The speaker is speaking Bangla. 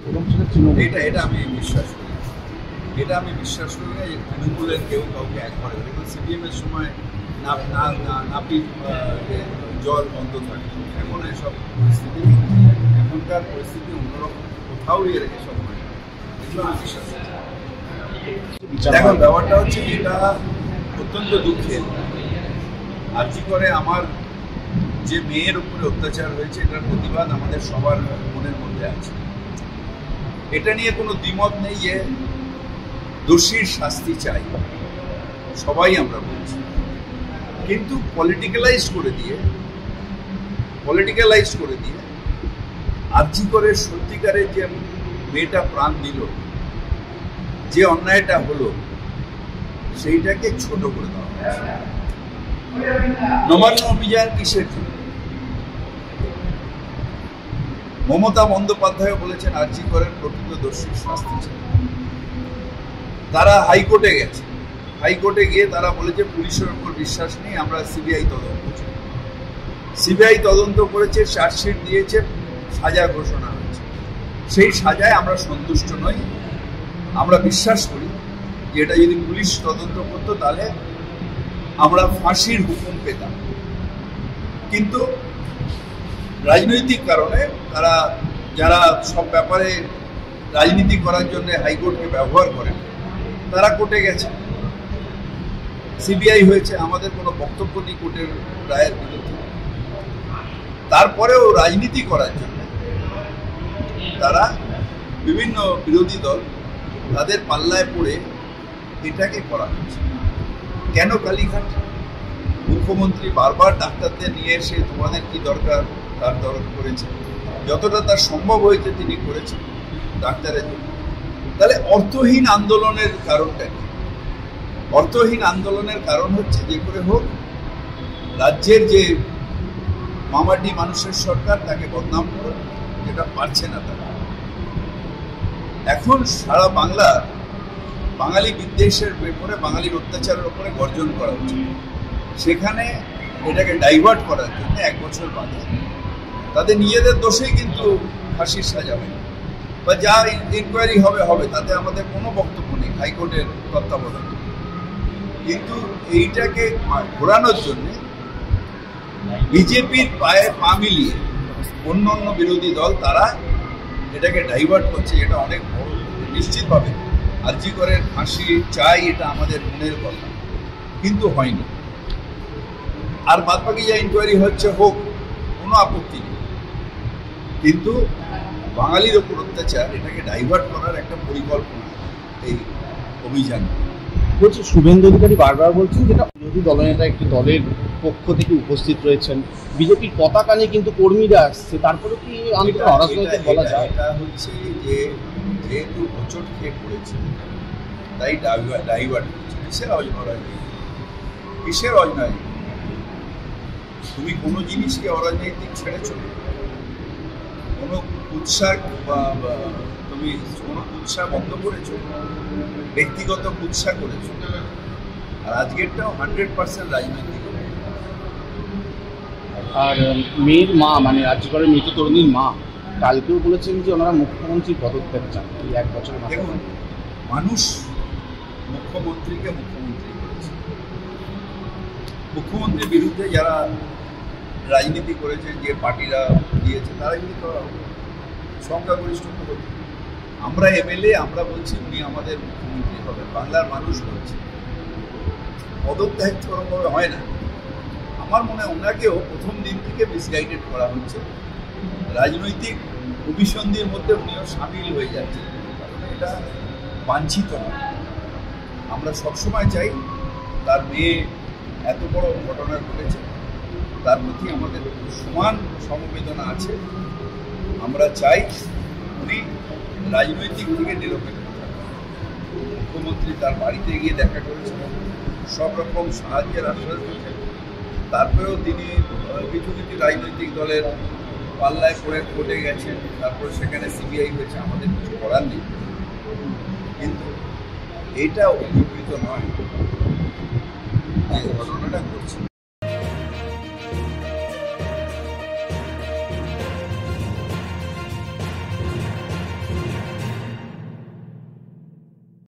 এবং সেটা তৃণমূল। এটা আমি বিশ্বাস করি, এটা আমি বিশ্বাস করি না যে তৃণমূলের কেউ কাউকে একবারে, দেখুন সিপিএম এর সময় নাপি জল বন্ধ থাকে, এখন এসব পরিস্থিতি, এখনকার পরিস্থিতি অন্যরকম, কোথাও এর এসব হয় না, এগুলো আমি বিশ্বাস করি। দেখুন ব্যাপারটা হচ্ছে এটা অত্যন্ত দুঃখের। আর্জি করে আমার যে মেয়ের উপরে অত্যাচার হয়েছে, এটার প্রতিবাদ আমাদের সবার মনের মধ্যে আছে। এটা নিয়ে কোনো দ্বিমত নেই যে দোষীর শাস্তি চাই, সবাই আমরা বলছি, কিন্তু পলিটিক্যালাইজ করে দিয়ে আর্জি করে সত্যিকারের যে মেয়েটা প্রাণ দিল, যে অন্যায়টা হলো, সেইটাকে ছোট করে দেওয়া হয়েছে। নবান্ন অভিযান কিসের জন্য? মমতা বন্দ্যোপাধ্যায় বলেছেন আর্জি করেন প্রকৃত দোষীর শাস্তি চাই। তারা হাইকোর্টে গেছে, হাইকোর্টে গিয়ে তারা বলেছে পুলিশের উপর বিশ্বাস নেই, আমরা সিবিআই তদন্ত চাই। সিবিআই তদন্ত করেছে, চার্জশিট দিয়েছে, সাজা ঘোষণা হয়েছে। সেই সাজায় আমরা সন্তুষ্ট নই। আমরা বিশ্বাস করি যে এটা যদি পুলিশ তদন্ত করতো তাহলে আমরা ফাঁসির হুকুম পেতাম, কিন্তু রাজনৈতিক কারণে তারা, যারা সব ব্যাপারে রাজনীতি করার জন্য হাইকোর্টকে ব্যবহার করেন, তারা কোর্টে গেছে, সিবিআই হয়েছে, আমাদের কোনো বক্তব্য নেই কোর্টের রায়ের বিরুদ্ধে। তারপরেও রাজনীতি করার জন্য তারা বিভিন্ন বিরোধী দল তাদের পাল্লায় পড়ে এটাকে করা হয়েছে। কেন কালীঘাট? মুখ্যমন্ত্রী বারবার ডাক্তারদের নিয়ে এসে তোমাদের কি দরকার তার দরকার করেছে, যতটা তার সম্ভব হয়েছে তিনি করেছেন ডাক্তারের জন্য। তাহলে অর্থহীন আন্দোলনের কারণটা কি? অর্থহীন আন্দোলনের কারণ হচ্ছে যে করে হোক রাজ্যের যে মামাটি মানুষের সরকার তাকে বদনাম করে, যেটা পারছে না তারা। এখন সারা বাংলা বাঙালি বিদ্বেষের ব্যাপারে, বাঙালির অত্যাচারের উপরে গর্জন করা উচিত। সেখানে এটাকে ডাইভার্ট করার জন্য 1 বছর বাদে তাদের নিজেদের দোষেই কিন্তু ফাঁসির সাজা হয়, বা যা ইনকোয়ারি হবে, তাতে আমাদের কোনো বক্তব্য নেই হাইকোর্টের তত্ত্বাবধানে। কিন্তু এইটাকে ঘোরানোর জন্য বিজেপির পায়ে পা মিলিয়ে অন্য বিরোধী দল তারা এটাকে ডাইভার্ট করছে। এটা অনেক বড়। নিশ্চিতভাবে আর্জি করে ফাঁসি চাই, এটা আমাদের মনের কথা, কিন্তু হয়নি। আর বাদবাকি যা ইনকোয়ারি হচ্ছে হোক, কোনো আপত্তি নেই, কিন্তু বাঙালির ওপর অত্যাচার, এটাকে ডাইভার্ট করার একটা পরিকল্পনা এই অভিযান। বলছি শুভেন্দু অধিকারী বারবার বলছেন যেটা বিরোধী দলনেতা একটি দলের পক্ষ থেকে উপস্থিত রয়েছেন, বিজেপির পতাকা নিয়ে কিন্তু কর্মীরা আসছে, তারপরে কি আন্দোলন অরাজনৈতিক বলা যায়? এটা হচ্ছে যে যেহেতু হোঁচট খেয়ে পড়েছে তাই ডাইভার্ট করছে। কিসের অরাজনীতি? কিসের অরাজনীতি? তুমি কোনো জিনিসকে অরাজনৈতিক ছেড়েছ? কোনো উৎসাহ তুমি কোনো উৎসাহ বন্ধ করেছো? ব্যক্তিগত উৎসাহ করেছো? আর আজকেরটাও 100% রাজনৈতিক। আর মেয়ের মা, মানে রাজ্যপালের মৃত তরুণীর মা কালকেও বলেছেন যে ওনারা মুখ্যমন্ত্রী পদত্যাগ চান এই 1 বছরের মাথায়। দেখুন, মানুষ মুখ্যমন্ত্রীকে মুখ্যমন্ত্রী করেছে। মুখ্যমন্ত্রীর বিরুদ্ধে যারা রাজনীতি করেছে, যে পার্টিরা দিয়েছে, তারা যদি সংখ্যাগরিষ্ঠতা করছে। আমরা এমএলএ, আমরা বলছি উনি আমাদের মুখ্যমন্ত্রী হবেন, বাংলার মানুষ বলছে। পদত্যাগ কোনোভাবে হয় না। আমার মনে হয় ওনাকেও প্রথম দিন থেকে মিসগাইডেড করা হচ্ছে। রাজনৈতিক অভিসন্ধির মধ্যে উনিও সামিল হয়ে যাচ্ছেন, এটা বাঞ্ছিত না। আমরা সবসময় চাই তার মেয়ে এত বড় ঘটনা ঘটেছে, তার প্রতি আমাদের সমান সমবেদনা আছে। আমরা চাই উনি রাজনৈতিক থেকে নিরপেক্ষ থাকেন। মুখ্যমন্ত্রী তার বাড়িতে গিয়ে দেখা করেছেন, সব রকম সাহায্যের আশ্বাস দিয়েছেন। তারপরেও তিনি কিছু রাজনৈতিক দলের পাল্লায় পড়ে কোর্টে গেছেন, তারপর সেখানে সিবিআই হয়েছে, আমাদের কিছু করার নেই। কিন্তু এটা অভিপ্রেত নয় যে ঘটনাটা ঘটছে।